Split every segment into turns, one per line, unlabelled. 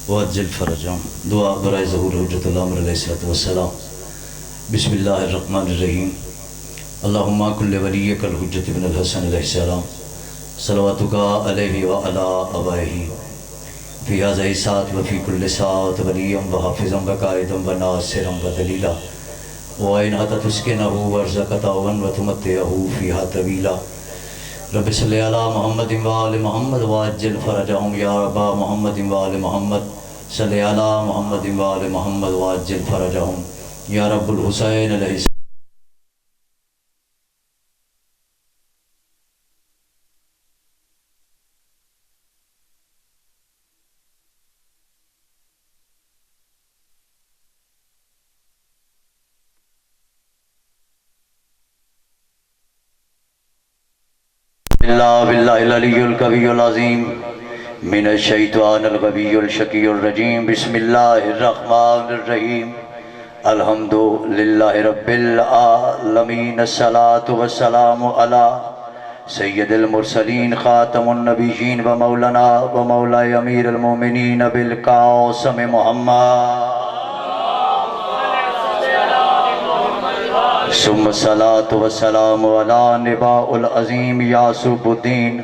وعجل فرجهم. دعا برائے ظہور حجت الامر علیہ السلام. بسم اللہ الرحمن الرحیم. اللہم کل ولیک الحجت ابن الحسن علیہ السلام صلواتک علیہ وعلا آبائہ فی ھذہ الساعۃ وفی کل ساعۃ ولیا وحافظا وقائدا وناصرا ودلیلا وعنہ تسکنہ وارزقہ وتمتعہ فیہا طویلا. رب صلی علی محمد وآل محمد وعجل فرجهم یا ابا محمد وآل محمد صلی علی محمد وآل محمد وعجل فرجهم یا رب الحسین علیہ السلام. باللہ العلی القوی العظیم من الشیطان الغوی الشقی الرجیم. بسم اللہ الرحمن الرحیم. الحمد للہ رب العالمین. الصلاة والسلام علی سید المرسلین خاتم النبیین و مولانا و مولا امیر المومنین بالقاسم محمد ثم الصلاة والسلام علی نباء العظیم یاسوب الدین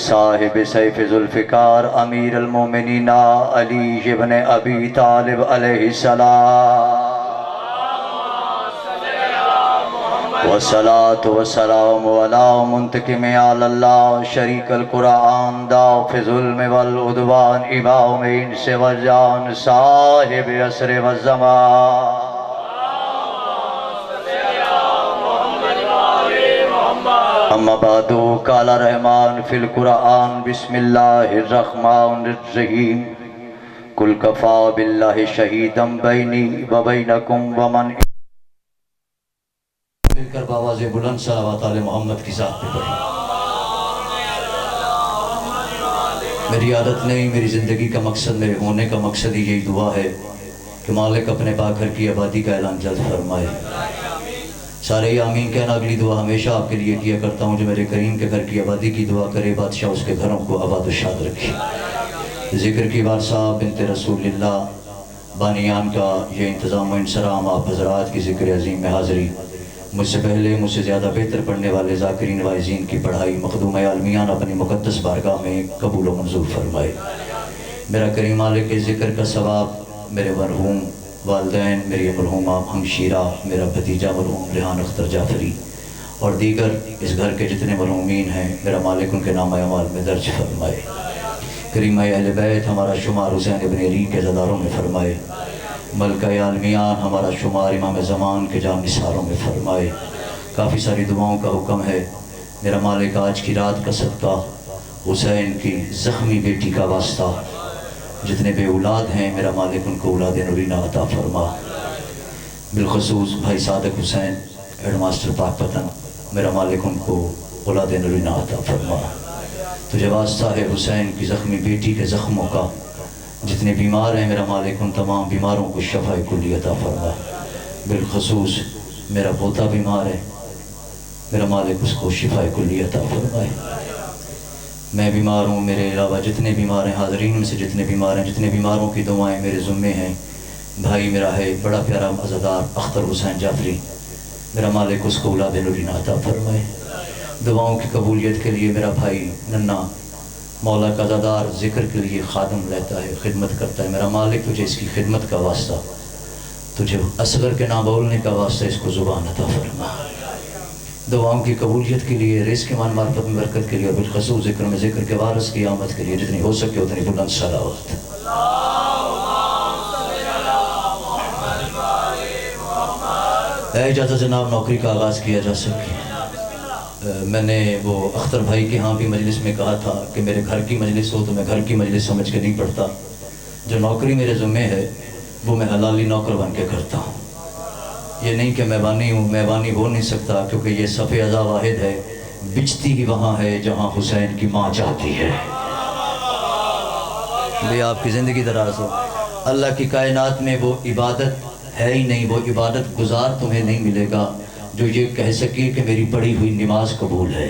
صاحب سیف ذوالفقار امیر المومنین علی ابن ابی طالب علیہ السلام. والصلاة والسلام علی منتقم علی اللہ شریک القرآن دافع ظلم والعدوان امام انس والجان صاحب عصر والزمان. اما بعد قال رحمان فی القرآن بسم اللہ الرحمن الرحیم. قل کفا باللہ شہیدا بینی و بینکم ومن. مل کر بآواز بلند صلوات علی محمد کی ذات پہ پڑھیں. میری عادت نہیں، میری زندگی کا مقصد، میرے ہونے کا مقصد ہی یہی دعا ہے کہ مالک اپنے پاک گھر کی آبادی کا اعلان جلد فرمائے. سارے آمین کہنا. اگلی دعا ہمیشہ آپ کے لیے کیا کرتا ہوں، جو میرے کریم کے گھر کی آبادی کی دعا کرے بادشاہ اس کے گھروں کو آباد و شاد رکھے. ذکر کی بار صاحب بنت رسول اللہ بانیان کا یہ انتظام و انصرام آپ حضرات کی ذکر عظیم میں حاضری. مجھ سے پہلے مجھ سے زیادہ بہتر پڑھنے والے ذاکرین وائزین کی پڑھائی مخدوم عالمیان اپنی مقدس بارگاہ میں قبول و منظور فرمائے. میرا کریم مالک کے ذکر کا ثواب میرے مرحوم والدین، میری مرحومہ ہمشیرہ، میرا بھتیجا مرحوم ریحان اختر جعفری اور دیگر اس گھر کے جتنے مرحومین ہیں، میرا مالک ان کے نام اعمال میں درج فرمائے. کریمہ اہل بیت ہمارا شمار حسین ابن علی کے زداروں میں فرمائے. ملکہ عالمیان ہمارا شمار امام زمان کے جان نثاروں میں فرمائے. کافی ساری دعاؤں کا حکم ہے. میرا مالک آج کی رات کا صدقہ حسین کی زخمی بیٹی کا واسطہ، جتنے بے اولاد ہیں میرا مالک ان کو اولاد نورینہ عطا فرما. بالخصوص بھائی صادق حسین ہیڈ ماسٹر پاک پتن، میرا مالک ان کو اولاد نورینہ عطا فرما. تجھے واسطہ ہے حسین کی زخمی بیٹی کے زخموں کا. جتنے بیمار ہیں میرا مالک ان تمام بیماروں کو شفا کلی عطا فرما. بالخصوص میرا پوتا بیمار ہے، میرا مالک اس کو شفا کلی عطا فرمائے. میں بیمار ہوں، میرے علاوہ جتنے بیمار ہیں، حاضرین میں سے جتنے بیمار ہیں، جتنے بیماروں کی دعائیں میرے ذمے ہیں. بھائی میرا ہے بڑا پیارا عزادار اختر حسین جعفری، میرا مالک اس کو اولاد نورینہ عطا فرمائے. دعاؤں کی قبولیت کے لیے میرا بھائی ننھا مولا کا عزادار ذکر کے لیے خادم رہتا ہے، خدمت کرتا ہے. میرا مالک تجھے اس کی خدمت کا واسطہ، تجھے اصغر کے نام بولنے کا واسطہ اس کو زبان عطا فرما. دعاؤں کی قبولیت کے لیے، رزق مان معرفت میں برکت کے لیے، اور بالخصوص ذکر میں ذکر کے وارث کی آمد کے لیے جتنی ہو سکے اتنی بلند صلوات. اجازت جناب نوکری کا آغاز کیا جا سکے. میں نے وہ اختر بھائی کے ہاں بھی مجلس میں کہا تھا کہ میرے گھر کی مجلس ہو تو میں گھر کی مجلس سمجھ کے نہیں پڑھتا. جو نوکری میرے ذمہ ہے وہ میں حلالی نوکر بن کے کرتا ہوں. یہ نہیں کہ میں بانی ہوں، میں بانی ہو نہیں سکتا، کیونکہ یہ صف اعضا واحد ہے. بچتی ہی وہاں ہے جہاں حسین کی ماں چاہتی ہے. بھی آپ کی زندگی دراز ہو. اللہ کی کائنات میں وہ عبادت ہے ہی نہیں، وہ عبادت گزار تمہیں نہیں ملے گا جو یہ کہہ سکے کہ میری پڑھی ہوئی نماز قبول ہے.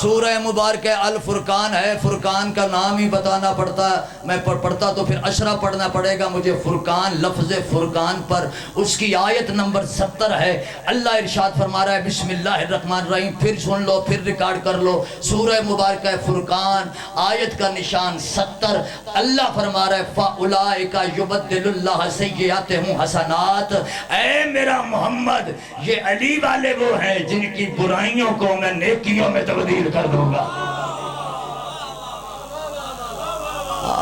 سورہ مبارک الفرقان ہے، فرقان کا نام ہی بتانا پڑتا ہے، میں پڑھتا تو پھر اشرا پڑھنا پڑے گا مجھے، فرقان، لفظ فرقان پر اس کی آیت نمبر 70 ہے۔ اللہ ارشاد فرما رہا ہے بسم اللہ الرحمن الرحیم، پھر سن لو، پھر ریکارڈ کر لو، سورہ مبارک فرقان آیت کا نشان 70۔ اللہ فرما رہا ہے فَأُولَئِكَ يُبَدِّلُ اللَّهُ سَيِّئَاتِهُمْ حَسَنَاتٍ، اے میرا محمد یہ علی والے وہ ہیں جن کی برائیوں کو میں نیکیوں میں تبدیل کر دوں گا۔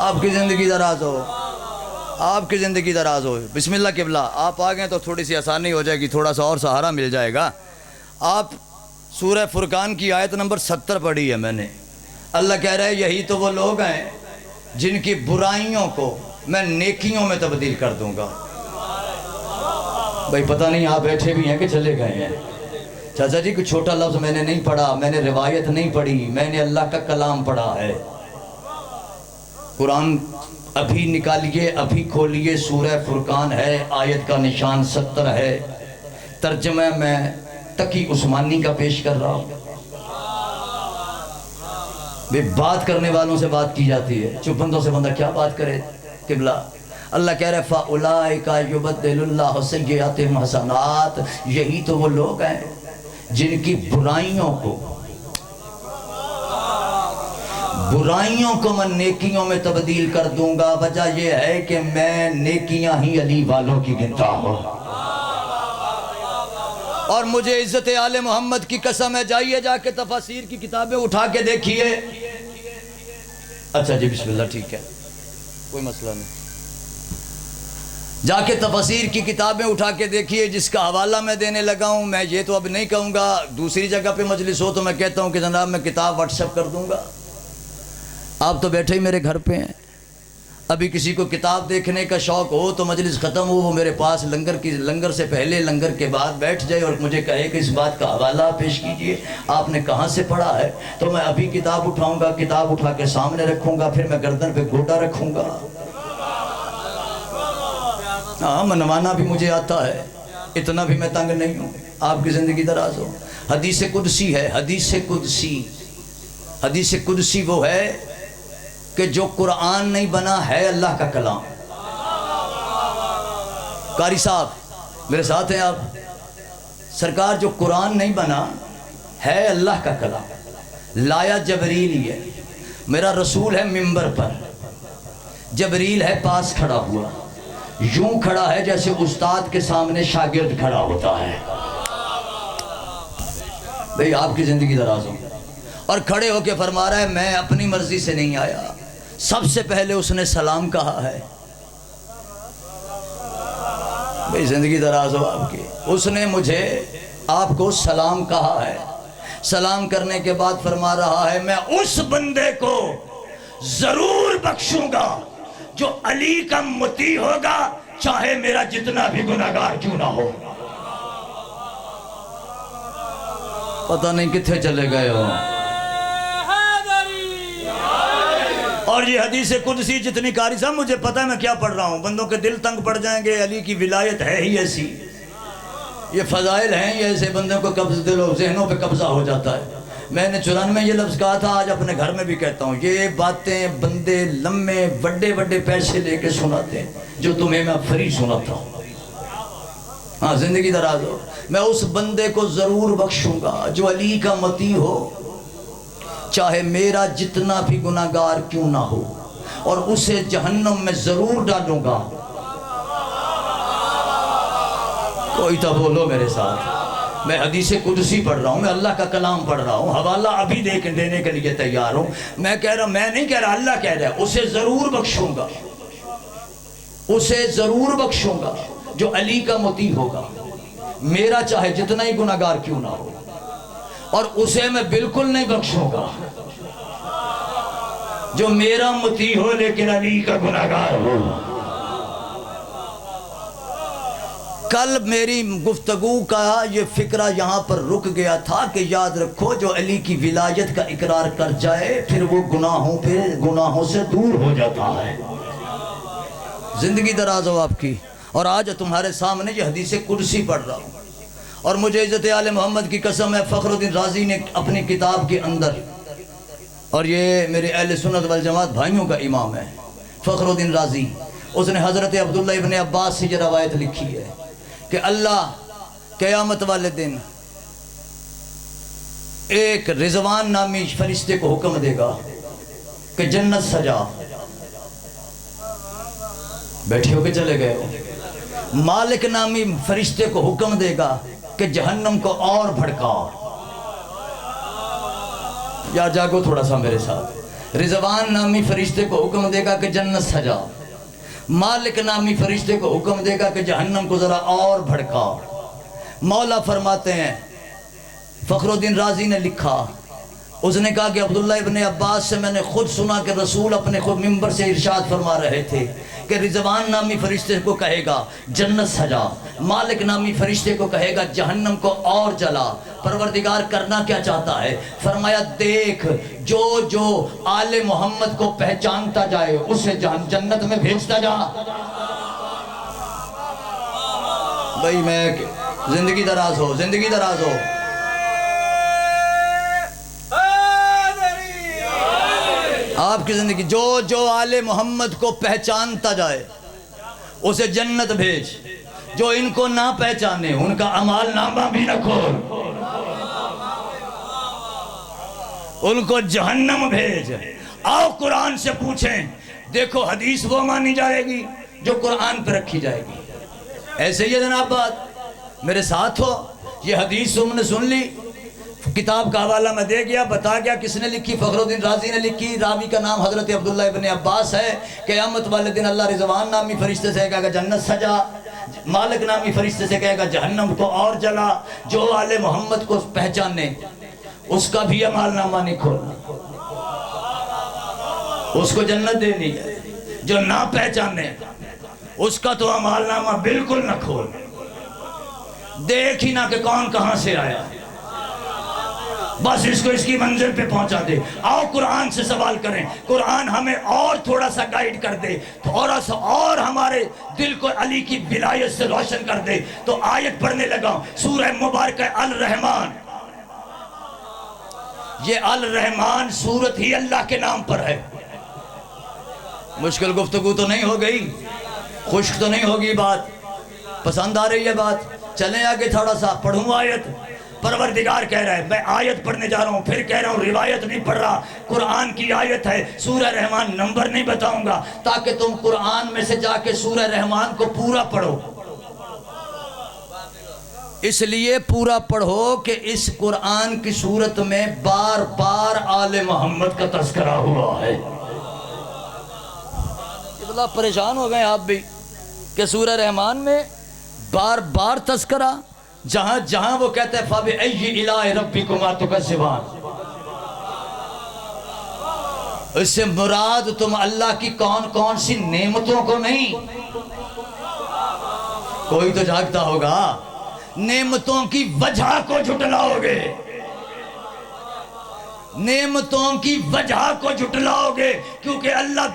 آپ کی زندگی دراز ہو، آپ کی زندگی دراز ہو۔ بسم اللہ قبلہ، آپ آ گئے تو تھوڑی سی آسانی ہو جائے گی، تھوڑا سا اور سہارا مل جائے گا۔ آپ سورہ فرقان کی آیت نمبر 70 پڑھی ہے میں نے۔ اللہ کہہ رہا ہے یہی تو وہ لوگ ہیں جن کی برائیوں کو میں نیکیوں میں تبدیل کر دوں گا۔ بھائی پتہ نہیں آپ بیٹھے بھی ہیں کہ چلے گئے ہیں؟ چاچا جی کوئی چھوٹا لفظ میں نے نہیں پڑھا، میں نے روایت نہیں پڑھی، میں نے اللہ کا کلام پڑھا ہے۔ قرآن ابھی نکالیے، ابھی کھولیے، سورہ فرقان ہے، آیت کا نشان 70 ہے۔ ترجمہ میں تقی عثمانی کا پیش کر رہا ہوں۔ بے بات کرنے والوں سے بات کی جاتی ہے، چپ بندوں سے بندہ کیا بات کرے؟ قبلہ اللہ کہہ رہے فَأُولَئِكَ يُبَدِّلُ اللَّهُ سَيِّئَاتِهِمْ حَسَنَاتٍ، یہی تو وہ لوگ ہیں جن کی برائیوں کو میں نیکیوں میں تبدیل کر دوں گا۔ وجہ یہ ہے کہ میں نیکیاں ہی علی والوں کی گنتا ہوں، اور مجھے عزت آل محمد کی قسم ہے، جائیے جا کے تفاسیر کی کتابیں اٹھا کے دیکھیے۔ اچھا جی بسم اللہ، ٹھیک ہے کوئی مسئلہ نہیں، جا کے تفاسیر کی کتابیں اٹھا کے دیکھیے۔ جس کا حوالہ میں دینے لگا ہوں، میں یہ تو اب نہیں کہوں گا، دوسری جگہ پہ مجلس ہو تو میں کہتا ہوں کہ جناب میں کتاب واٹس ایپ کر دوں گا۔ آپ تو بیٹھے ہی میرے گھر پہ ہیں، ابھی کسی کو کتاب دیکھنے کا شوق ہو تو مجلس ختم ہو وہ میرے پاس لنگر سے پہلے لنگر کے بعد بیٹھ جائے اور مجھے کہے کہ اس بات کا حوالہ پیش کیجئے، آپ نے کہاں سے پڑھا ہے؟ تو میں ابھی کتاب اٹھاؤں گا، کتاب اٹھا کے سامنے رکھوں گا، پھر میں گردن پہ گوٹا رکھوں گا۔ ہاں منوانا بھی مجھے آتا ہے، اتنا بھی میں تنگ نہیں ہوں، آپ کی زندگی دراز ہو۔ حدیث قدسی ہے، حدیث قدسی وہ ہے کہ جو قرآن نہیں بنا ہے اللہ کا کلام۔ قاری صاحب میرے ساتھ ہیں آپ؟ سرکار جو قرآن نہیں بنا ہے اللہ کا کلام، لایا جبریل ہی ہے، میرا رسول ہے منبر پر، جبریل ہے پاس کھڑا ہوا، یوں کھڑا ہے جیسے استاد کے سامنے شاگرد کھڑا ہوتا ہے۔ بھئی آپ کی زندگی دراز ہو، اور کھڑے ہو کے فرما رہا ہے میں اپنی مرضی سے نہیں آیا، سب سے پہلے اس نے سلام کہا ہے۔ بھئی زندگی دراز ہو آپ کی، اس نے مجھے آپ کو سلام کہا ہے، سلام کرنے کے بعد فرما رہا ہے میں اس بندے کو ضرور بخشوں گا جو علی کا مطیع ہوگا، چاہے میرا جتنا بھی گناہگار کیوں نہ ہو۔ پتہ نہیں کتنے چلے گئے ہو۔ اور یہ حدیث قدسی جتنی قاری صاحب مجھے پتہ ہے میں کیا پڑھ رہا ہوں، بندوں کے دل تنگ پڑ جائیں گے، علی کی ولایت ہے ہی ایسی، یہ فضائل ہیں، یہ ایسے بندوں کو قبض دل و ذہنوں پہ قبضہ ہو جاتا ہے۔ میں نے 94 میں یہ لفظ کہا تھا، آج اپنے گھر میں بھی کہتا ہوں، یہ باتیں بندے لمبے بڑے پیسے لے کے سناتے ہیں جو تمہیں میں فری سناتا ہوں۔ ہاں زندگی دراز ہو، میں اس بندے کو ضرور بخشوں گا جو علی کا مطیع ہو، چاہے میرا جتنا بھی گناہگار کیوں نہ ہو، اور اسے جہنم میں ضرور ڈالوں گا۔ کوئی تو بولو میرے ساتھ، میں حدیث قدسی پڑھ رہا ہوں، میں اللہ کا کلام پڑھ رہا ہوں، حوالہ ابھی دینے کے لیے تیار ہوں۔ میں نہیں کہہ رہا، اللہ کہہ رہا ہے اسے ضرور بخشوں گا، اسے ضرور بخشوں گا جو علی کا مطیع ہوگا، میرا چاہے جتنا ہی گناہگار کیوں نہ ہو، اور اسے میں بالکل نہیں بخشوں گا جو میرا مطیع ہو لیکن علی کا گناہگار ہو۔ کل میری گفتگو کا یہ فکرہ یہاں پر رک گیا تھا کہ یاد رکھو جو علی کی ولایت کا اقرار کر جائے پھر وہ گناہوں سے دور ہو جاتا ہے۔ زندگی دراز ہو آپ کی، اور آج تمہارے سامنے یہ حدیث قدسی پڑھ رہا ہوں، اور مجھے عزت آل محمد کی قسم ہے، فخر الدین رازی نے اپنی کتاب کے اندر، اور یہ میرے اہل سنت والجماعت بھائیوں کا امام ہے فخر الدین رازی، اس نے حضرت عبداللہ ابن عباس سے یہ روایت لکھی ہے کہ اللہ قیامت والے دن ایک رضوان نامی فرشتے کو حکم دے گا کہ جنت سجا، بیٹھے ہو کے چلے گئے ہو۔ مالک نامی فرشتے کو حکم دے گا کہ جہنم کو اور بھڑکا، یا جاگو تھوڑا سا میرے ساتھ۔ رضوان نامی فرشتے کو حکم دے گا کہ جنت سجا، مالک نامی فرشتے کو حکم دے گا کہ جہنم کو ذرا اور بھڑکا۔ مولا فرماتے ہیں، فخر الدین رازی نے لکھا، اس نے کہا کہ عبداللہ ابن عباس سے میں نے خود سنا کہ رسول اپنے خود ممبر سے ارشاد فرما رہے تھے کہ رضوان نامی فرشتے کو کہے گا جنت سجا، مالک نامی فرشتے کو کہے گا جہنم کو اور جلا۔ پروردگار کرنا کیا چاہتا ہے؟ فرمایا دیکھ، جو جو آل محمد کو پہچانتا جائے اسے جنت میں بھیجتا جا۔ بھائی میں زندگی دراز ہو، زندگی دراز ہو۔ آپ کی زندگی، جو جو آل محمد کو پہچانتا جائے اسے جنت بھیج، جو ان کو نہ پہچانے ان کا اعمال نامہ بھی نہ کھول، ان کو جہنم بھیج۔ آؤ قرآن سے پوچھیں، دیکھو حدیث وہ مانی جائے گی جو قرآن پہ رکھی جائے گی۔ ایسے ہی ہے جناب بات، میرے ساتھ ہو۔ یہ حدیث تم نے سن لی، کتاب کا حوالہ میں دے گیا، بتا گیا کس نے لکھی، فخر الدین رازی نے لکھی، راوی کا نام حضرت عبداللہ ابن عباس ہے۔ قیامت والے دن اللہ رضوان نامی فرشتے سے کہے گا جنت سجا، مالک نامی فرشتے سے کہے گا جہنم کو اور جلا، جو آل محمد کو پہچانے اس کا بھی عمال نامہ نہیں کھولنا، اس کو جنت دینی ہے۔ جو نہ پہچانے اس کا تو عمال نامہ بالکل نہ کھول، دیکھ ہی نہ کہ کون کہاں سے آیا، بس اس کو اس کی منزل پہ پہنچا دے۔ آؤ قرآن سے سوال کریں، قرآن ہمیں اور تھوڑا سا گائیڈ کر دے، تھوڑا سا اور ہمارے دل کو علی کی ولایت سے روشن کر دے۔ تو آیت پڑھنے لگا، سورہ مبارکہ الرحمن۔ یہ الرحمن سورت ہی اللہ کے نام پر ہے۔ مشکل گفتگو تو نہیں ہو گئی، خشک تو نہیں ہوگی بات، پسند آ رہی ہے بات؟ چلیں آگے تھوڑا سا، پڑھوں آیت۔ پروردگار کہہ رہا ہے، میں آیت پڑھنے جا رہا ہوں، پھر کہہ رہا ہوں روایت نہیں پڑھ رہا، قرآن کی آیت ہے۔ سورہ رحمان نمبر نہیں بتاؤں گا تاکہ تم قرآن میں سے جا کے سورہ رحمان کو پورا پڑھو، اس لیے پورا پڑھو کہ اس قرآن کی صورت میں بار بار آل محمد کا تذکرہ ہوا ہے۔ اتنا پریشان ہو گئے آپ بھی کہ سورہ رحمان میں بار بار تذکرہ، جہاں جہاں وہ کہتا ہے فَبِأَيِّ إِلَٰهِ رَبِّكُمَا تُكَذِّبَانِ، اس سے مراد تم اللہ کی کون کون سی نعمتوں کو نہیں، کوئی تو جھاگتا ہوگا، نعمتوں کی وجہ کو جھٹلاؤ گے، نعمتوں کی وجہ کو جھٹلاؤ گے، کیونکہ اللہ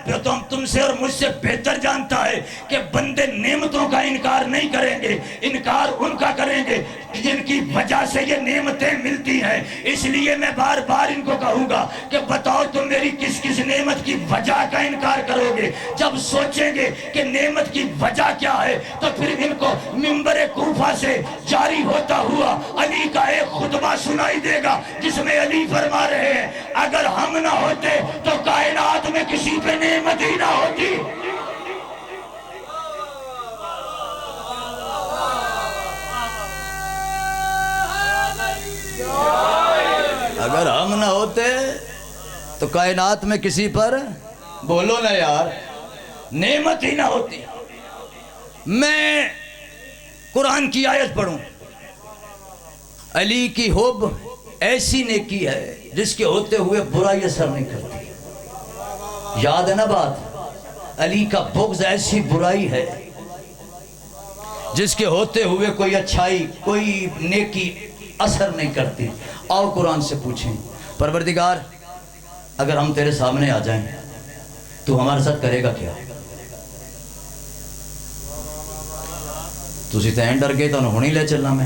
تم سے اور مجھ سے بہتر جانتا ہے کہ بندے نعمتوں کا انکار نہیں کریں گے، انکار ان کا کریں گے جن کی وجہ سے یہ نعمتیں ملتی ہیں۔ اس لیے میں بار بار ان کو کہوں گا کہ بتاؤ تم میری کس کس نعمت کی وجہ کا انکار کرو گے۔ جب سوچیں گے کہ نعمت کی وجہ کیا ہے تو پھر ان کو منبر کوفہ سے جاری ہوتا ہوا علی کا ایک خطبہ سنائی دے گا جس میں علی فرما رہے ہیں، اگر ہم نہ ہوتے تو کائنات میں کسی پہ نعمت ہی نہ ہوتی۔ اگر ہم نہ ہوتے تو کائنات میں کسی پر، بولو نا یار، نعمت ہی نہ ہوتی۔ میں قرآن کی آیت پڑھوں، علی کی حب ایسی نیکی ہے جس کے ہوتے ہوئے برائی اثر نہیں کرتی۔ یاد ہے نا بات، علی کا بغض ایسی برائی ہے جس کے ہوتے ہوئے کوئی اچھائی، کوئی نیکی اثر نہیں کرتی۔ آؤ قرآن سے پوچھیں، پروردگار اگر ہم تیرے سامنے آ جائیں تو ہمارے ساتھ کرے گا کیا؟ تسی تین ڈر گئے تو ہونی لے چلنا میں،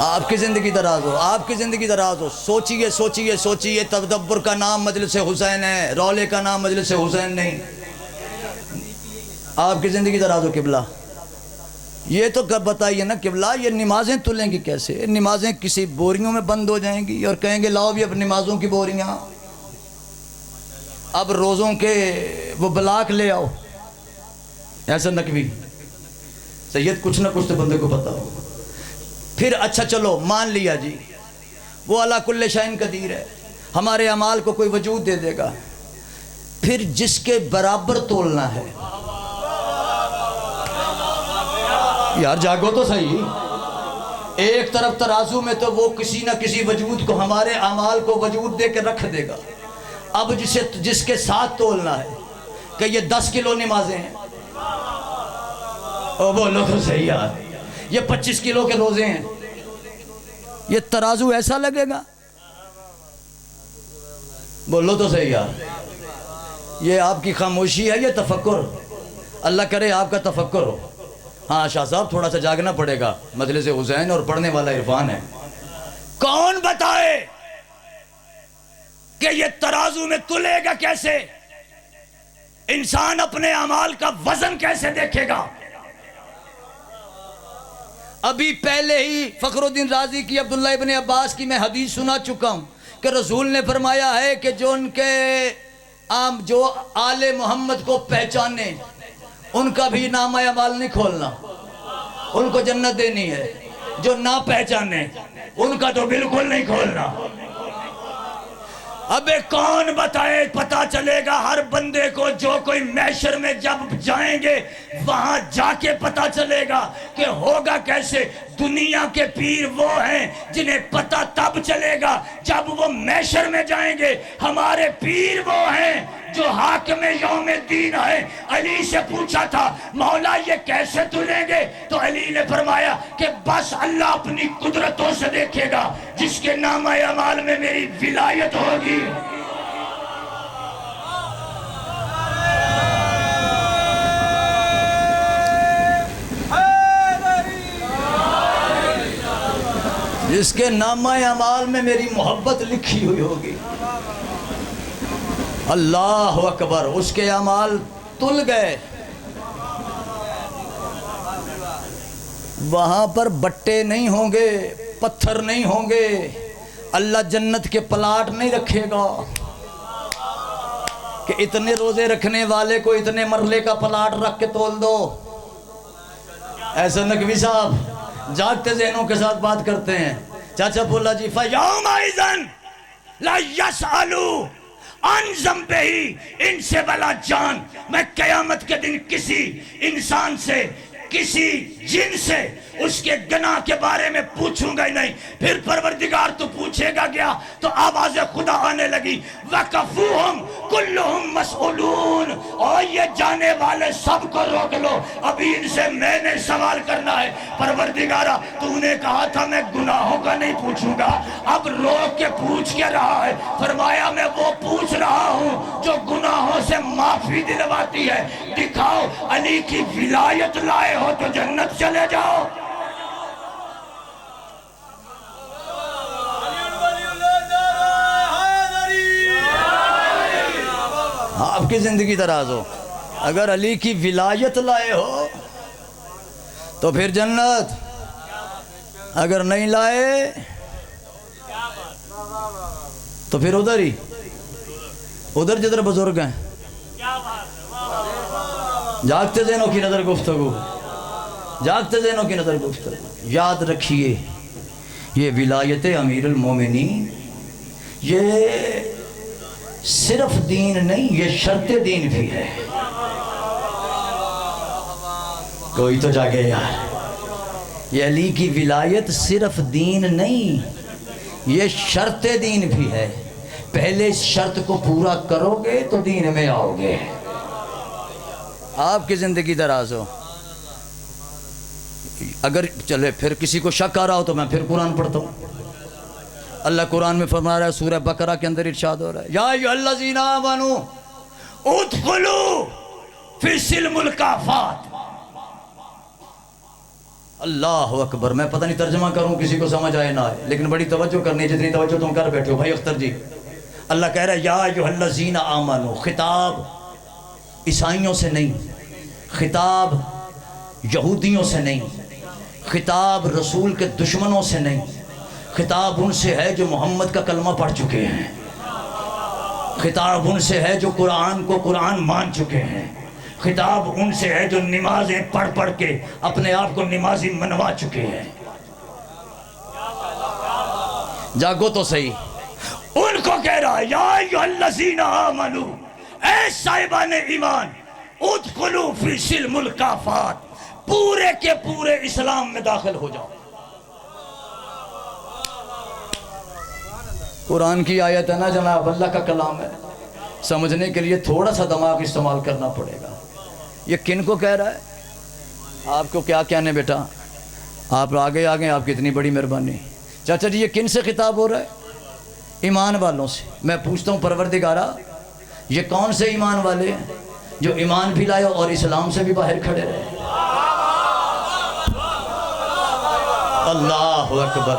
آپ کی زندگی دراز ہو، آپ کی زندگی دراز ہو. سوچئے سوچئے سوچئے. تدبر کا نام مجلس حسین ہے، رولے کا نام مجلس حسین نہیں. آپ کی زندگی دراز ہو قبلہ. یہ تو بتائیے نا قبلہ، یہ نمازیں تلیں گی کیسے؟ نمازیں کسی بوریوں میں بند ہو جائیں گی اور کہیں گے لاؤ بھی اب نمازوں کی بوریاں، اب روزوں کے وہ بلاک لے آؤ. ایسا نقوی سید کچھ نہ کچھ تو بندے کو پتا ہو. پھر اچھا چلو مان لیا جی وہ علی کل شیء قدیر ہے، ہمارے اعمال کو کوئی وجود دے دے گا. پھر جس کے برابر تولنا ہے، یار جاگو تو صحیح. ایک طرف ترازو میں تو وہ کسی نہ کسی وجود کو، ہمارے اعمال کو وجود دے کے رکھ دے گا. اب جس کے ساتھ تولنا ہے کہ یہ 10 کلو نمازیں ہیں، او بولو تو صحیح یار، یہ 25 کلو کے روزے ہیں، یہ ترازو ایسا لگے گا؟ بولو تو صحیح یار. یہ آپ کی خاموشی ہے، یہ تفکر. اللہ کرے آپ کا تفکر ہو. ہاں شاہ صاحب تھوڑا سا جاگنا پڑے گا، مجلس حسین اور پڑھنے والا عرفان ہے. کون بتائے کہ یہ ترازو میں تلے گا کیسے؟ انسان اپنے اعمال کا وزن کیسے دیکھے گا؟ ابھی پہلے ہی فخر الدین رازی کی، عبداللہ ابن عباس کی میں حدیث سنا چکا ہوں کہ رسول نے فرمایا ہے کہ جو آل محمد کو پہچانے ان کا بھی نامہ اعمال نہیں کھولنا، ان کو جنت دینی ہے. جو نہ پہچانے ان کا تو بالکل نہیں کھولنا. ابے کون بتائے؟ پتا چلے گا ہر بندے کو، جو کوئی محشر میں جب جائیں گے وہاں جا کے پتا چلے گا کہ ہوگا کیسے. دنیا کے پیر وہ ہیں جنہیں پتا تب چلے گا جب وہ محشر میں جائیں گے. ہمارے پیر وہ ہیں جو حاکم یوم الدین ہے. علی سے پوچھا تھا مولا یہ کیسے تلیں گے؟ تو علی نے فرمایا کہ بس اللہ اپنی قدرتوں سے دیکھے گا، جس کے نامہ اعمال میں میری ولایت ہوگی. جس کے نامہ اعمال میں میری محبت لکھی ہوئی ہوگی. اللہ اکبر. اس کے اعمال تل گئے، وہاں پر بٹے نہیں ہوں گے، پتھر نہیں ہوں گے. اللہ جنت کے پلاٹ نہیں رکھے گا کہ اتنے روزے رکھنے والے کو اتنے مرلے کا پلاٹ رکھ کے تول دو. ایسا نقوی صاحب جاگتے ذہنوں کے ساتھ بات کرتے ہیں. چاچا بولا جی فَيَوْمَئِذٍ لَا يَسْأَلُوا عَنْ ذَنبِهِ ان سے بلا جان. میں قیامت کے دن کسی انسان سے، کسی جن سے اس کے گناہ کے بارے میں پوچھوں گا ہی نہیں. پھر پروردگار تو پوچھے گا کیا؟ تو آواز خدا آنے لگی وَقَفُوهُمْ كُلُّهُمْ مَسْئُولُونَ. اور یہ جانے والے سب کو روک لو، ابھی ان سے میں نے سوال کرنا ہے. پروردگارہ تو نے کہا تھا میں گناہوں کا نہیں پوچھوں گا، اب روک کے پوچھ کے رہا ہے. فرمایا میں وہ پوچھ رہا ہوں جو گناہوں سے معافی دلواتی ہے. دکھاؤ علی کی ولایت لائے ہو تو جنت چلے جاؤ. آپ کی زندگی دراز ہو. اگر علی کی ولایت لائے ہو تو پھر جنت، اگر نہیں لائے تو پھر ادھر ہی، ادھر جدھر بزرگ ہیں. جاگتے ذہنوں کی نظر گفتگو، جاگتے ذہنوں کی نظر گفتگو. یاد رکھیے یہ ولایت امیر المومنین یہ صرف دین نہیں، یہ شرط دین بھی ہے. کوئی تو جاگے یار. یہ علی کی ولایت صرف دین نہیں، یہ شرط دین بھی ہے. پہلے اس شرط کو پورا کرو گے تو دین میں آؤ گے. آپ کی زندگی دراز ہو. اگر چلے پھر کسی کو شک آ رہا ہو تو میں پھر قرآن پڑھتا ہوں. اللہ قرآن میں فرما رہا ہے، سورہ بقرہ کے اندر ارشاد ہو رہا ہے یا ایھا الذین آمنوا ادخلوا فی السلم الکافات. اللہ اکبر. میں پتہ نہیں ترجمہ کروں کسی کو سمجھ آئے نہ آئے، لیکن بڑی توجہ کرنی ہے جتنی توجہ تم کر بیٹھے ہو. بھائی اختر جی، اللہ کہہ رہا ہے یا ایھا الذین آمنو. خطاب عیسائیوں سے نہیں، خطاب یہودیوں سے نہیں، خطاب رسول کے دشمنوں سے نہیں، خطاب ان سے ہے جو محمد کا کلمہ پڑھ چکے ہیں، خطاب ان سے ہے جو قرآن کو قرآن مان چکے ہیں، خطاب ان سے ہے جو نمازیں پڑھ پڑھ کے اپنے آپ کو نمازی منوا چکے ہیں. جاگو تو صحیح. ان کو کہہ رہا ہے یا ایھا الذین آمنو، اے صاحبان ایمان، ادخلوا فی سلم الکافات، پورے کے پورے اسلام میں داخل ہو جاؤ. قرآن کی آیت ہے نا جناب، اللہ کا کلام ہے، سمجھنے کے لیے تھوڑا سا دماغ استعمال کرنا پڑے گا. یہ کن کو کہہ رہا ہے؟ آپ کو کیا کہنے بیٹا، آپ آگے آگے، آپ کی اتنی بڑی مہربانی. چاچا جی یہ کن سے خطاب ہو رہا ہے؟ ایمان والوں سے. میں پوچھتا ہوں پروردگارا، یہ کون سے ایمان والے ہیں جو ایمان بھی لائے اور اسلام سے بھی باہر کھڑے رہے؟ اللہ اکبر.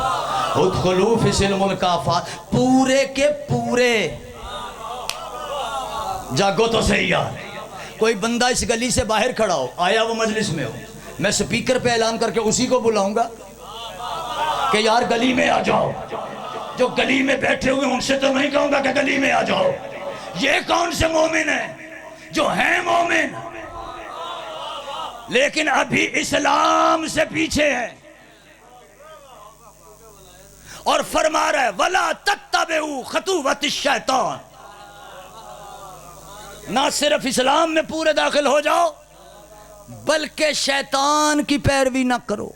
ادخلوا فی سلم الکافات، پورے کے پورے. جاگو تو صحیح یار. کوئی بندہ اس گلی سے باہر کھڑا ہو، آیا وہ مجلس میں ہو، میں سپیکر پہ اعلان کر کے اسی کو بلاؤں گا کہ یار گلی میں آ جاؤ. جو گلی میں بیٹھے ہوئے ان سے تو نہیں کہوں گا کہ گلی میں آ جاؤ. یہ کون سے مومن ہیں جو ہیں مومن لیکن ابھی اسلام سے پیچھے ہیں؟ اور فرما رہا ہے وَلَا تَتَّبِعُوا خُطُوَّاتِ الشَّيْطَانِ. نہ صرف اسلام میں پورے داخل ہو جاؤ بلکہ شیطان کی پیروی نہ کرو.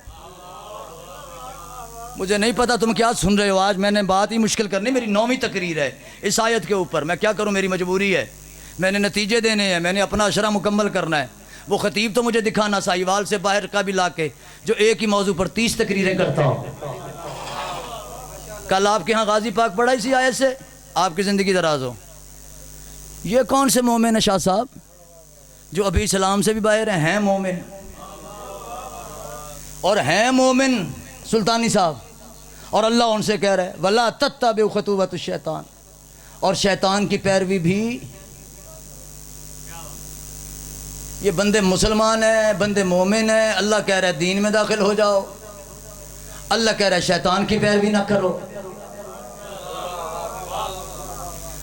مجھے نہیں پتا تم کیا سن رہے ہو. آج میں نے بات ہی مشکل کرنی، میری 9ویں تقریر ہے اس آیت کے اوپر. میں کیا کروں، میری مجبوری ہے، میں نے نتیجے دینے ہیں، میں نے اپنا اشرہ مکمل کرنا ہے. وہ خطیب تو مجھے دکھانا ساہیوال سے باہر کا بھی لا کے جو ایک ہی موضوع پر 30 تقریریں کرتا ہوں. کل آپ کے ہاں غازی پاک پڑھا اسی آیت سے آپ کی زندگی دراز ہو. یہ کون سے مومن ہیں شاہ صاحب جو ابھی اسلام سے بھی باہر ہیں مومن، اور ہیں مومن سلطانی صاحب، اور اللہ ان سے کہہ رہا ہے وَلَا تَتَّبِعُوا خُطُوَّاتِ الشَّيْطَانِ. اور شیطان کی پیروی بھی. یہ بندے مسلمان ہیں، بندے مومن ہیں، اللہ کہہ رہا ہے دین میں داخل ہو جاؤ، اللہ کہہ رہا ہے شیطان کی پیروی نہ کرو.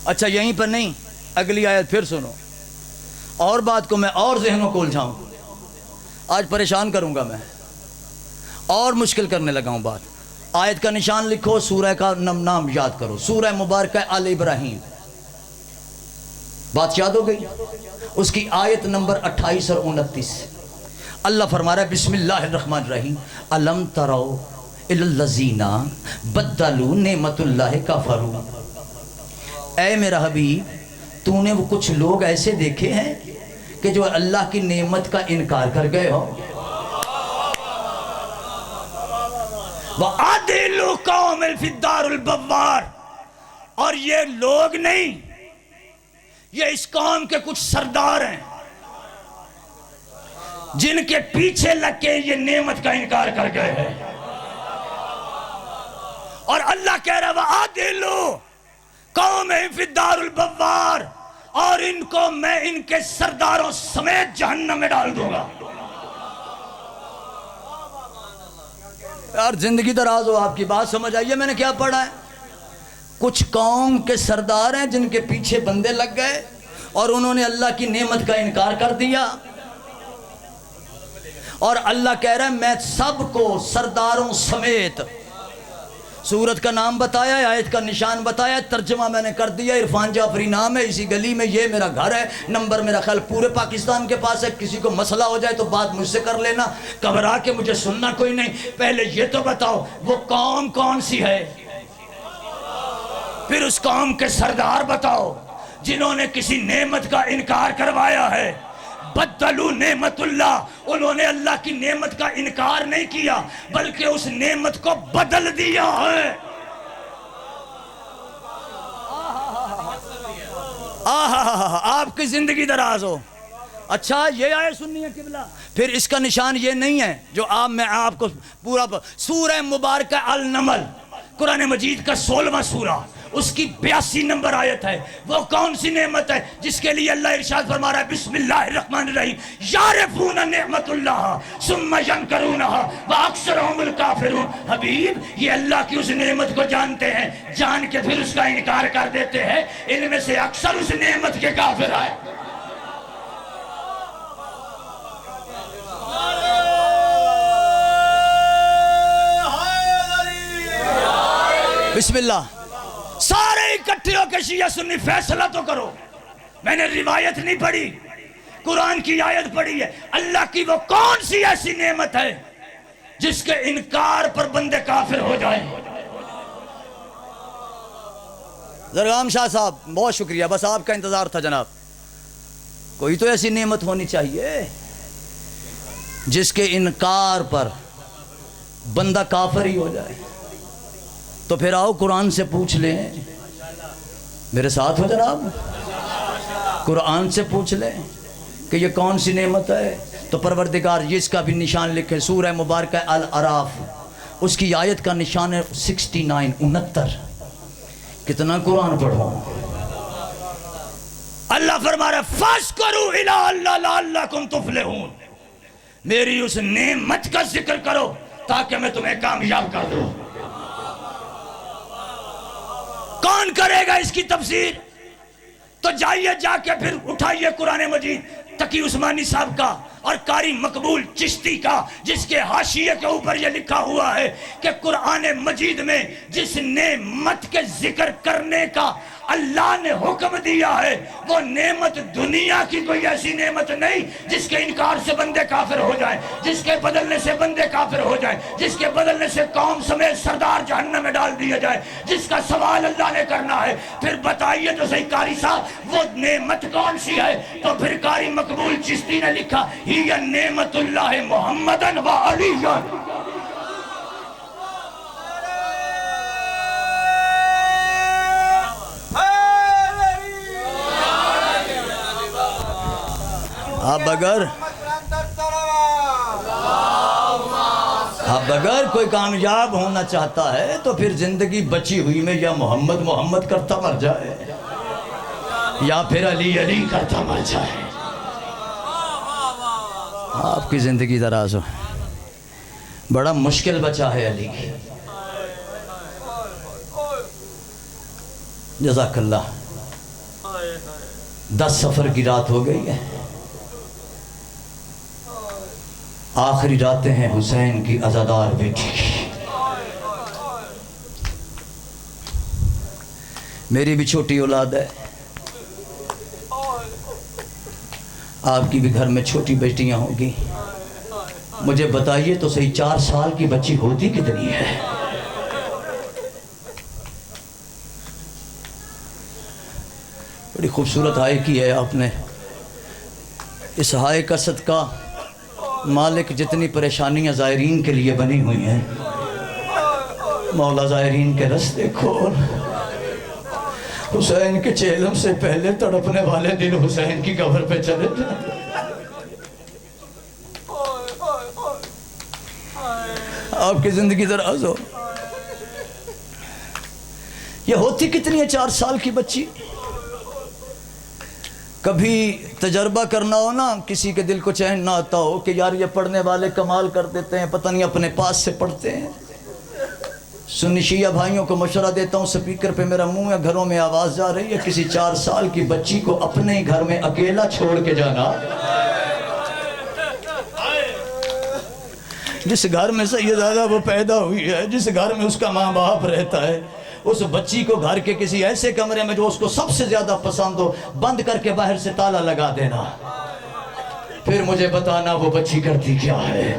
اچھا یہیں پر نہیں، اگلی آیت پھر سنو، اور بات کو میں اور ذہنوں کو الجھاؤں. آج پریشان کروں گا میں، اور مشکل کرنے لگا ہوں بات. آیت کا نشان لکھو، سورہ کا نام یاد کرو، سورہ مبارکہ آل ابراہیم. بات یاد ہو گئی؟ اس کی آیت نمبر 28 اور 29. اللہ فرما رہا ہے بسم اللہ الرحمن الرحیم الم تروا الی الذین بدلوا نعمت اللہ کفروا. اے میرا حبیب، تو نے وہ کچھ لوگ ایسے دیکھے ہیں کہ جو اللہ کی نعمت کا انکار کر گئے ہو. وَعَدِلُوا قَوْمٍ فِي الدَّارِ الْبَوَّارِ. اور یہ لوگ نہیں، یہ اس قوم کے کچھ سردار ہیں جن کے پیچھے لگ کے یہ نعمت کا انکار کر گئے ہیں. اور اللہ کہہ رہا ہے وَعَدِلُوا قَوْمٍ فِي الدَّارِ الْبَوَّارِ. اور ان کو میں ان کے سرداروں سمیت جہنم میں ڈال دوں گا. یار زندگی دراز ہو، آپ کی بات سمجھ آئیے میں نے کیا پڑھا ہے. کچھ قوم کے سردار ہیں جن کے پیچھے بندے لگ گئے اور انہوں نے اللہ کی نعمت کا انکار کر دیا. اور اللہ کہہ رہا ہے میں سب کو سرداروں سمیت. سورت کا نام بتایا، آیت کا نشان بتایا، ترجمہ میں نے کر دیا. عرفان جعفری نام ہے، اسی گلی میں یہ میرا گھر ہے. نمبر میرا خیال پورے پاکستان کے پاس ہے. کسی کو مسئلہ ہو جائے تو بات مجھ سے کر لینا، گھبرا کے مجھے سننا کوئی نہیں. پہلے یہ تو بتاؤ وہ قوم کون سی ہے، پھر اس قوم کے سردار بتاؤ جنہوں نے کسی نعمت کا انکار کروایا ہے. بدلو نعمت اللہ، انہوں نے اللہ کی نعمت کا انکار نہیں کیا بلکہ اس نعمت کو بدل دیا ہے. آپ کی زندگی دراز ہو. اچھا یہ آئے سننی ہے قبلہ. پھر اس کا نشان یہ نہیں ہے جو میں آپ کو پورا سورہ مبارکہ النمل قرآن مجید کا 16واں سورہ اس کی 82 نمبر آیت ہے. وہ کون سی نعمت ہے جس کے لیے اللہ ارشاد فرما رہا ہے بسم اللہ الرحمن الرحیم یعرفون نعمت اللہ ثم ینکرونها واکثرهم الکافرون. حبیب یہ اللہ کی اس نعمت کو جانتے ہیں, جان کے پھر اس کا انکار کر دیتے ہیں, ان میں سے اکثر اس نعمت کے کافر آئے. بسم اللہ. سارے اکٹھے ہو کے شیعہ سنی فیصلہ تو کرو. میں نے روایت نہیں پڑھی, قرآن کی آیت پڑھی ہے. اللہ کی وہ کون سی ایسی نعمت ہے جس کے انکار پر بندے کافر ہو جائیں؟ زرغام شاہ صاحب بہت شکریہ, بس آپ کا انتظار تھا جناب. کوئی تو ایسی نعمت ہونی چاہیے جس کے انکار پر بندہ کافر ہی ہو جائے. تو پھر آؤ قرآن سے پوچھ لیں, میرے ساتھ ہو جناب, قرآن سے پوچھ لیں کہ یہ کون سی نعمت ہے. تو پروردگار یہ اس کا بھی نشان لکھے سورہ مبارکہ الاعراف, اس کی آیت کا نشان ہے 69. کتنا قرآن پڑھو. اللہ فرما رہا ہے فَاسْكُرُوا إِلَىٰ اللَّهِ لَعَلَّكُمْ تُفْلِحُونَ. میری اس نعمت کا ذکر کرو تاکہ میں تمہیں کامیاب کر دوں. کون کرے گا اس کی تفسیر؟ تو جائیے جا کے پھر اٹھائیے قرآن مجید تقی عثمانی صاحب کا اور قاری مقبول چشتی کا, جس کے حاشیے کے اوپر یہ لکھا ہوا ہے کہ قرآن مجید میں جس نعمت کے ذکر کرنے کا اللہ نے حکم دیا ہے وہ نعمت دنیا کی کوئی ایسی نعمت نہیں جس کے انکار سے بندے کافر ہو جائیں, جس کے بدلنے سے بندے کافر ہو جائیں, جس کے بدلنے سے قوم سمیت سردار جہنم میں ڈال دیا جائے, جس کا سوال اللہ نے کرنا ہے. پھر بتائیے تو صحیح قاری صاحب وہ نعمت کون سی ہے؟ تو پھر قاری مقبول چشتی نے لکھا ہی نعمت اللہ محمدن و علیٰ. اب اگر کوئی کامیاب ہونا چاہتا ہے تو پھر زندگی بچی ہوئی میں یا محمد محمد کرتا مر جائے یا پھر علی علی کرتا مر جائے. آپ کی زندگی دراز ہو, بڑا مشکل بچا ہے علی. جزاک اللہ. 10 سفر کی رات ہو گئی ہے, آخری راتیں ہیں حسین کی عزادار بیٹی کی. میری بھی چھوٹی اولاد ہے, آپ کی بھی گھر میں چھوٹی بیٹیاں ہوں گی. مجھے بتائیے تو صحیح 4 سال کی بچی ہوتی کتنی ہے؟ بڑی خوبصورت ہائے کی ہے آپ نے. اس ہائے کا صدقہ مالک جتنی پریشانیاں زائرین کے لیے بنی ہوئی ہیں, مولا زائرین کے رستے کھول. حسین کے چہلم سے پہلے تڑپنے والے دن حسین کی قبر پہ چلے جائیں. آپ کی زندگی دراز ہو. یہ ہوتی کتنی ہے 4 سال کی بچی؟ کبھی تجربہ کرنا ہو نا, کسی کے دل کو چین نہ آتا ہو کہ یار یہ پڑھنے والے کمال کر دیتے ہیں, پتہ نہیں اپنے پاس سے پڑھتے ہیں. سنی شیعہ بھائیوں کو مشورہ دیتا ہوں, سپیکر پہ میرا منہ ہے, گھروں میں آواز جا رہی ہے, کسی 4 سال کی بچی کو اپنے ہی گھر میں اکیلا چھوڑ کے جانا. جس گھر میں سیدہ وہ پیدا ہوئی ہے, جس گھر میں اس کا ماں باپ رہتا ہے, اس بچی کو گھر کے کسی ایسے کمرے میں جو اس کو سب سے زیادہ پسند ہو بند کر کے باہر سے تالا لگا دینا. پھر مجھے بتانا وہ بچی کرتی کیا ہے.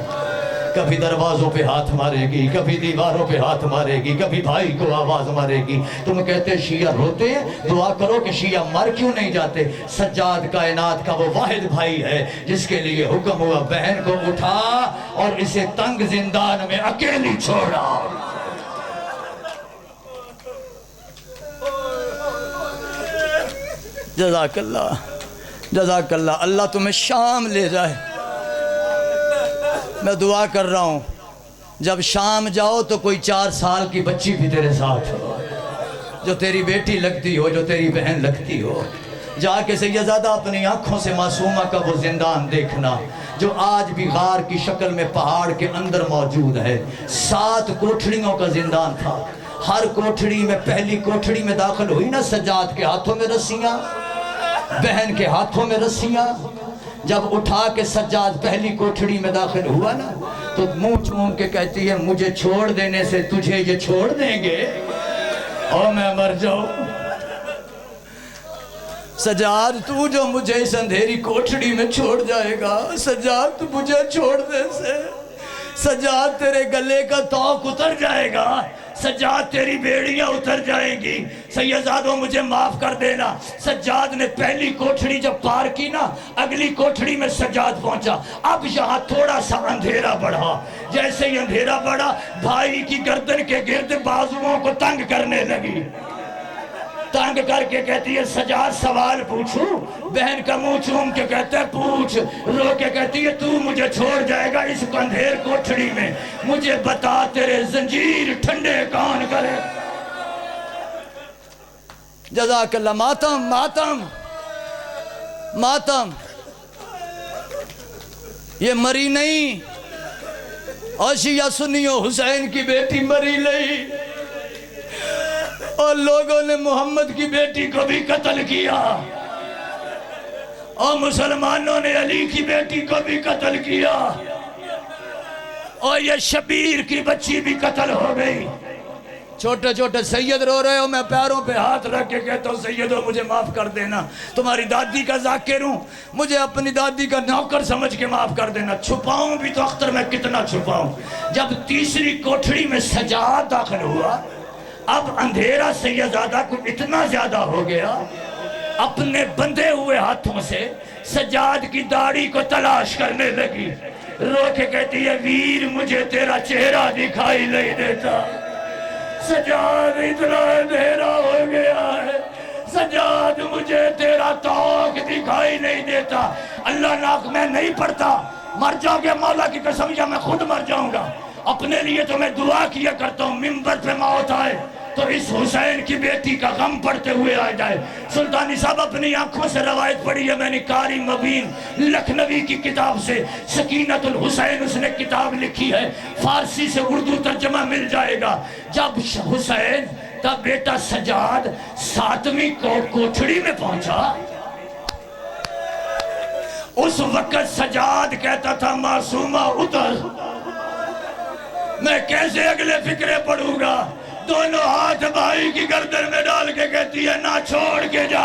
کبھی دروازوں پہ ہاتھ مارے گی, کبھی دیواروں پہ ہاتھ مارے گی, کبھی بھائی کو آواز مارے گی. تم کہتے شیعہ روتے ہیں, دعا کرو کہ شیعہ مر کیوں نہیں جاتے. سجاد کائنات کا وہ واحد بھائی ہے جس کے لیے حکم ہوا بہن کو اٹھا اور اسے تنگ زندان میں اکیلی چھوڑا. جزاک اللہ.
جزاک اللہ، اللہ تمہیں شام لے جائے۔ میں دعا کر رہا ہوں جب شام جاؤ تو کوئی 4 سال کی بچی بھی تیرے ساتھ ہو، جو تیری بیٹی لگتی ہو، جو تیری بہن لگتی ہو۔ جا کے سیدزادہ اپنی آنکھوں سے معصومہ کا وہ زندان دیکھنا جو آج بھی غار کی شکل میں پہاڑ کے اندر موجود ہے۔ 7 کوٹھڑیوں کا زندان تھا، ہر کوٹھڑی میں پہلی کوٹھڑی میں داخل ہوئی نا، سجاد کے ہاتھوں میں رسیاں، بہن کے ہاتھوں میں رسیاں۔ جب اٹھا کے سجاد پہلی کوٹھڑی میں داخل ہوا نا تو منہ چوم کے کہتی ہے مجھے چھوڑ دینے سے تجھے یہ چھوڑ دیں گے اور میں مر جاؤں۔ سجاد تو جو مجھے اس اندھیری کوٹھڑی میں چھوڑ جائے گا، سجاد تو مجھے چھوڑ دے سے، سجاد تیرے گلے کا توق اتر جائے گا، سجاد تیری بیڑیاں اتر جائیں گی، سیدزادوں مجھے معاف کر دینا۔ سجاد نے پہلی کوٹھڑی جب پار کی نا، اگلی کوٹھڑی میں سجاد پہنچا۔ اب یہاں تھوڑا سا اندھیرا بڑھا، جیسے ہی اندھیرا بڑھا بھائی کی گردن کے گرد بازوؤں کو تنگ کرنے لگی، تنگ کر کے کہتی ہے سجاد سوال پوچھوں؟ بہن کا منہ چوم کے کہتا ہے پوچھ۔ رو کے کہتی ہے تو مجھے چھوڑ جائے گا اس اندھیر کوٹھڑی میں، مجھے بتا تیرے زنجیر ٹھنڈے کون کرے؟ جزاک اللہ۔ ماتم ماتم ماتم، یہ مری نہیں، عشیہ سنیو حسین کی بیٹی مری نہیں، اور لوگوں نے محمد کی بیٹی کو بھی قتل کیا، اور مسلمانوں نے علی کی بیٹی کو بھی قتل کیا، اور یہ شبیر کی بچی بھی قتل ہو گئی۔ چھوٹے چھوٹے سید رو رہے ہو، میں پیروں پہ ہاتھ رکھ کے کہتا ہوں سیدو مجھے معاف کر دینا، تمہاری دادی کا ذاکر ہوں، مجھے اپنی دادی کا نوکر سمجھ کے معاف کر دینا۔ چھپاؤں بھی تو اختر میں کتنا چھپاؤں۔ جب تیسری کوٹھڑی میں سجاد داخل ہوا، اب اندھیرا سیدزادہ کو اتنا زیادہ ہو گیا، اپنے بندھے ہوئے ہاتھوں سے سجاد کی داڑھی کو تلاش کرنے لگی، رو کے کہتی ہے ویر مجھے تیرا چہرہ دکھائی نہیں دیتا، سجاد اتنا اندھیرا ہو گیا ہے، سجاد مجھے تیرا توق دکھائی نہیں دیتا۔ اللہ ناک میں نہیں پڑھتا، مر جاؤ گے مولا کی قسم یا میں خود مر جاؤں گا، اپنے لیے تو میں دعا کیا کرتا ہوں منبر پہ موت آئے تو اس حسین کی بیٹی کا غم پڑھتے ہوئے آ جائے۔ سلطانی صاحب اپنی آنکھوں سے روایت پڑھی ہے، میں نے قاری مبین لکھنوی کی کتاب سے، سکینت الحسین اس نے کتاب لکھی ہے، فارسی سے اردو ترجمہ مل جائے گا۔ جب حسین کا بیٹا سجاد 7ویں کوٹھڑی میں پہنچا، اس وقت سجاد کہتا تھا معصومہ اتر، میں کیسے اگلے فکرے پڑھوں گا؟ دونوں ہاتھ بھائی کی گردن میں ڈال کے کہتی ہے نہ چھوڑ کے جا،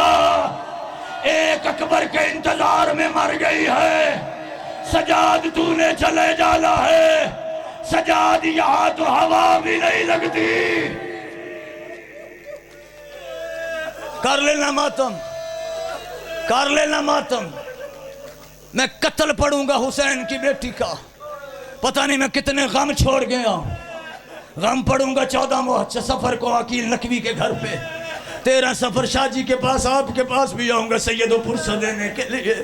ایک اکبر کے انتظار میں مر گئی ہے، سجاد تو نے چلے جانا ہے، سجاد یہاں تو ہوا بھی نہیں لگتی۔ کر لینا ماتم، کر لینا ماتم، میں قتل پڑھوں گا حسین کی بیٹی کا، پتہ نہیں میں کتنے غم چھوڑ گیا، غم پڑھوں گا 14 سفر کو عقیل نقوی کے گھر پہ، 13 سفر شاہ جی کے پاس آپ کے پاس بھی آؤں گا سید و پرسہ دینے کے لیے،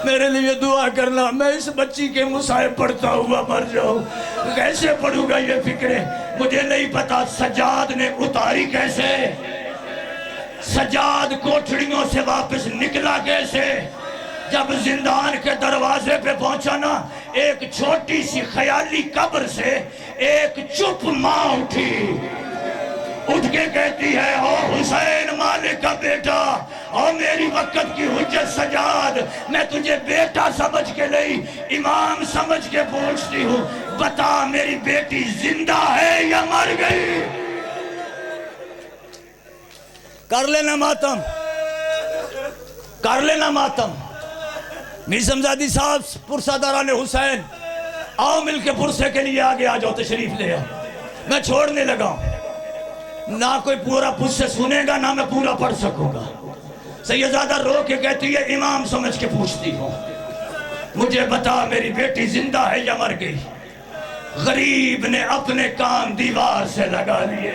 میرے لیے دعا کرنا، میں اس بچی کے مصائب پڑھتا ہوا مر جاؤں، کیسے پڑھوں گا یہ فکرے، مجھے نہیں پتا سجاد نے اتاری کیسے، سجاد کوٹھڑیوں سے واپس نکلا کیسے۔ جب زندان کے دروازے پہ پہنچا نا، ایک چھوٹی سی خیالی قبر سے ایک چپ ماں اٹھی، اٹھ کے کہتی ہے او حسین مالک کا بیٹا، او میری وقت کی حجت سجاد، میں تجھے بیٹا سمجھ کے نہیں امام سمجھ کے پوچھتی ہوں، بتا میری بیٹی زندہ ہے یا مر گئی؟ کر لینا ماتم، کر لینا ماتم۔ میزم زادی صاحب پرسہ داران حسین، آؤ مل کے پرسے کے لیے آگے آ جاؤ، تشریف لے آؤ، میں چھوڑنے لگا ہوں، نہ کوئی پورا پرسے سنے گا نہ میں پورا پڑھ سکوں گا۔ سیدزادہ رو کے کہتی ہے امام سمجھ کے پوچھتی ہوں، مجھے بتا میری بیٹی زندہ ہے یا مر گئی؟ غریب نے اپنے کان دیوار سے لگا لیے،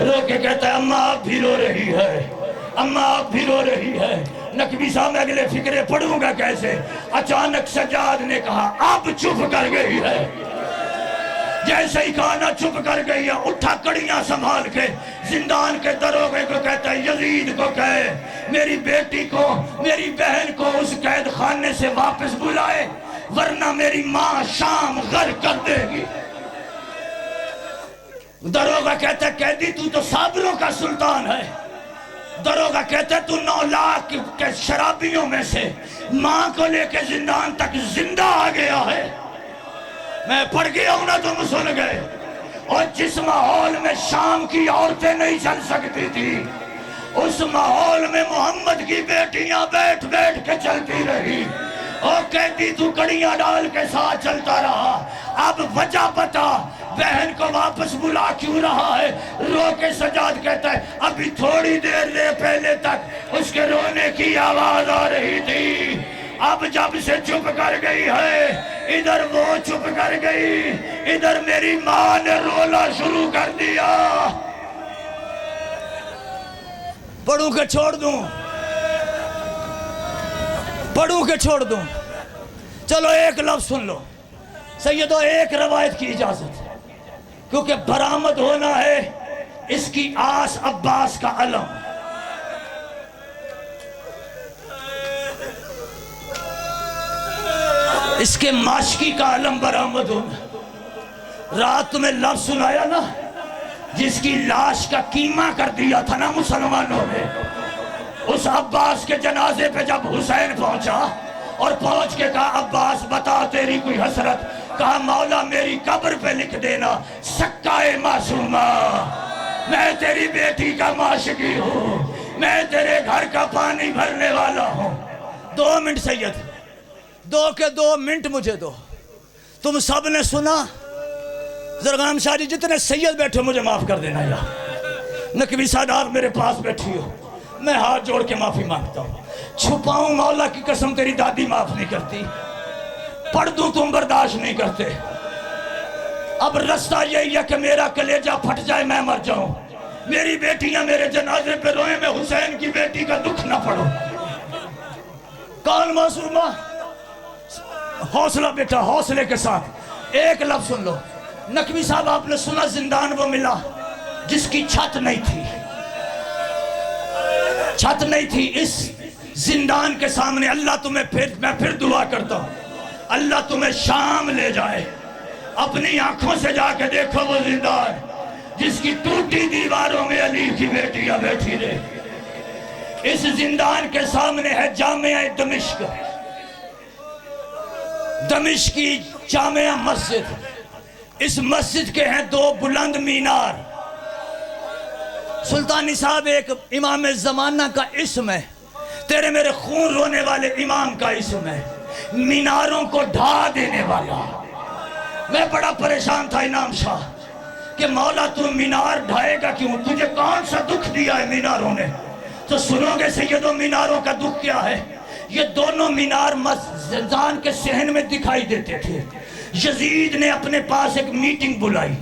رو کے کہتا ہے اماں آپ بھی رو رہی ہے، اماں آپ بھی رو رہی ہے، نقوی صاحب میں اگلے فکرے پڑھوں گا کیسے؟ اچانک سجاد نے کہا اب چپ کر گئی ہے۔ جیسے ہی کہا نا چپ کر گئی ہے، اٹھا کڑیاں سنبھال کے زندان کے دروغے کو کہتا ہے یزید کو کہے میری بیٹی کو میری بہن کو اس قید خانے سے واپس بلائے ورنہ میری ماں شام غرق کر دے گی۔ دروغہ کہتا ہے قیدی تو صابروں کا سلطان ہے۔ دروغہ کہتا ہے تو 9 لاکھ کے شرابیوں میں سے ماں کو لے کے زندان تک زندہ آ گیا ہے۔ میں پڑھ گیا ہوں نا تم سن گئے۔ اور جس ماحول میں شام کی عورتیں نہیں چل سکتی تھی اس ماحول میں محمد کی بیٹیاں بیٹھ بیٹھ کے چلتی رہی۔ اور قیدی تو کڑیاں ڈال کے ساتھ چلتا رہا۔ اب وجہ بتا بہن کو واپس بلا کیوں رہا ہے؟ رو کے سجاد کہتا ہے ابھی تھوڑی دیر لے پہلے تک اس کے رونے کی آواز آ رہی تھی، اب جب سے چپ کر گئی ہے ادھر وہ چپ کر گئی، ادھر میری ماں نے رونا شروع کر دیا۔ پڑھوں کہ چھوڑ دوں؟ پڑھوں کہ چھوڑ دوں؟ چلو ایک لفظ سن لو سیدو، ایک روایت کی اجازت ہے کیونکہ برآمد ہونا ہے اس کی آس عباس کا علم۔ اس کے معاشقی کا علم برآمد ہونا۔ رات تمہیں لفظ سنایا نا جس کی لاش کا قیمہ کر دیا تھا نا مسلمانوں نے، اس عباس کے جنازے پہ جب حسین پہنچا اور پہنچ کے کہا عباس بتا تیری کوئی حسرت، کہا مولا میری قبر پہ لکھ دینا سکائے معصومہ، میں تیری بیٹی کا معاشقی ہوں، میں تیرے گھر کا پانی بھرنے والا ہوں۔ 2 منٹ سید، 2 کے 2 منٹ مجھے دو۔ تم سب نے سنا؟ زرغام شاہ جی جتنے سید بیٹھے مجھے معاف کر دینا یا نقوی سادات میرے پاس بیٹھی ہو، میں ہاتھ جوڑ کے معافی مانگتا ہوں۔ چھپاؤں مولا کی قسم تیری دادی معاف نہیں کرتی، پڑھ دوں تم برداشت نہیں کرتے۔ اب رستہ یہی ہے کہ میرا کلیجہ پھٹ جائے میں مر جاؤں، میری بیٹیاں میرے جنازے پہ روئیں، میں حسین کی بیٹی کا دکھ نہ پڑھوں۔ کون معصومہ؟ حوصلہ بیٹا، حوصلے کے ساتھ ایک لفظ سن لو۔ نقوی صاحب آپ نے سنا زندان وہ ملا جس کی چھت نہیں تھی، چھت نہیں تھی۔ اس زندان کے سامنے اللہ تمہیں میں پھر دعا کرتا ہوں اللہ تمہیں شام لے جائے، اپنی آنکھوں سے جا کے دیکھو وہ زندان جس کی ٹوٹی دیواروں میں علی کی بیٹیاں بیٹھی رہے۔ اس زندان کے سامنے ہے جامعہ دمشق، دمشق کی جامعہ مسجد۔ اس مسجد کے ہیں 2 بلند مینار۔ سلطانی صاحب ایک امام زمانہ کا اسم ہے، تیرے میرے خون رونے والے امام کا اسم ہے، میناروں کو ڈھا دینے والا۔ میں بڑا پریشان تھا انعام شاہ کہ مولا تو مینار ڈھائے گا کیوں، تجھے کون سا دکھ دیا ہے میناروں نے؟ تو سنو گے سیدوں میناروں کا دکھ کیا ہے۔ یہ دونوں مینار زندان کے صحن میں دکھائی دیتے تھے۔ یزید نے اپنے پاس ایک میٹنگ بلائی،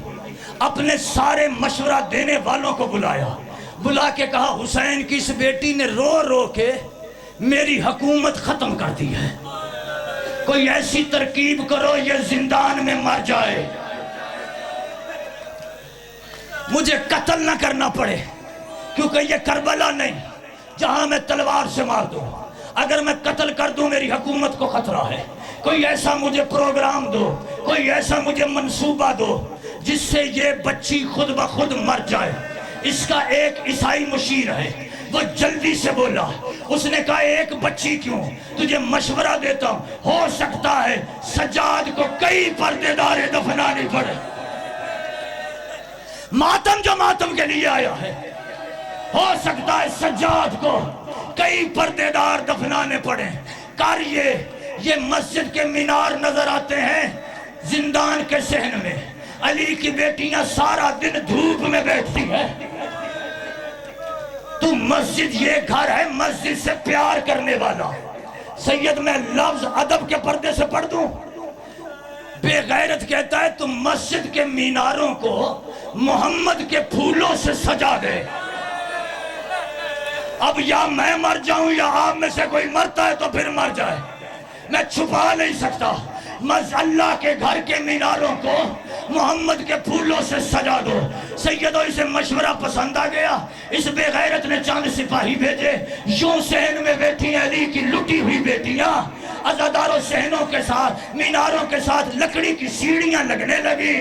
اپنے سارے مشورہ دینے والوں کو بلایا، بلا کے کہا حسین کی اس بیٹی نے رو رو کے میری حکومت ختم کر دی ہے، کوئی ایسی ترکیب کرو یہ زندان میں مر جائے، مجھے قتل نہ کرنا پڑے، کیونکہ یہ کربلا نہیں جہاں میں تلوار سے مار دوں، اگر میں قتل کر دوں میری حکومت کو خطرہ ہے۔ کوئی ایسا مجھے پروگرام دو، کوئی ایسا مجھے منصوبہ دو جس سے یہ بچی خود بخود مر جائے۔ اس کا ایک عیسائی مشیر ہے، وہ جلدی سے بولا، اس نے کہا ایک بچی کیوں، تجھے مشورہ دیتا ہوں، ہو سکتا ہے سجاد کو کئی پردے داریں دفنانی پڑے، ماتم جو ماتم کے لیے آیا ہے، ہو سکتا ہے سجاد کو کئی پردے دار دفنانے پڑے۔ کر یہ مسجد کے مینار نظر آتے ہیں زندان کے صحن میں، علی کی بیٹیاں سارا دن دھوپ میں بیٹھتی ہیں، تو مسجد یہ گھر ہے مسجد سے پیار کرنے والا۔ سید میں لفظ ادب کے پردے سے پڑھ دوں، بے غیرت کہتا ہے تم مسجد کے میناروں کو محمد کے پھولوں سے سجا دے، اب یا میں مر جاؤں یا آپ میں سے کوئی مرتا ہے تو پھر مر جائے، میں چھپا نہیں سکتا۔ مز اللہ کے گھر کے میناروں کو محمد کے پھولوں سے سجا دو۔ سیدو اسے مشورہ پسند آ گیا، اس بے غیرت نے چند سپاہی بھیجے، یوں صحن میں بیٹھی ہیں علی کی لٹی ہوئی بیٹیاں، عزاداروں صحنوں کے ساتھ میناروں کے ساتھ لکڑی کی سیڑھیاں لگنے لگی۔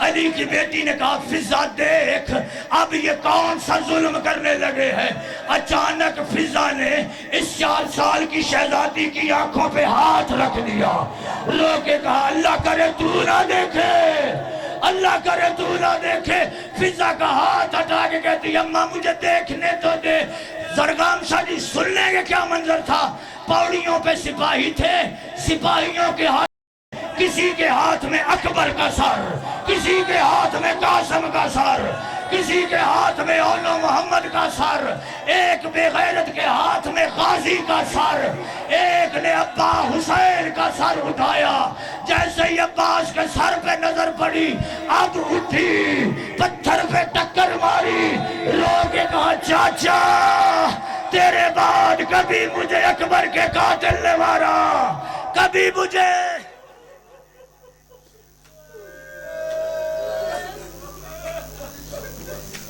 علی کی بیٹی نے کہا فضا دیکھ اب یہ کون سا ظلم کرنے لگے ہیں۔ اچانک فضا نے اس 4 سال کی شہزادی کی آنکھوں پہ ہاتھ رکھ دیا، رو کے کہا اللہ کرے تو نہ دیکھے، اللہ کرے تو نہ دیکھے۔ فضا کا ہاتھ ہٹا کے کہتی اماں مجھے دیکھنے تو دے۔ زرگام شاہ جی سن لیں گے کیا منظر تھا۔ پوڑیوں پہ سپاہی تھے، سپاہیوں کے ہاتھ، کسی کے ہاتھ میں اکبر کا سر، کسی کے ہاتھ میں قاسم کا سر، کسی کے ہاتھ میں اولو محمد کا سر، ایک بے غیرت کے ہاتھ میں غازی کا سر، ایک نے ابا حسین کا سر اٹھایا۔ جیسے ہی عباس کے سر پہ نظر پڑی اب اٹھی، پتھر پہ ٹکر ماری، رو کے کہا چاچا تیرے بعد کبھی مجھے اکبر کے قاتل نے مارا، کبھی مجھے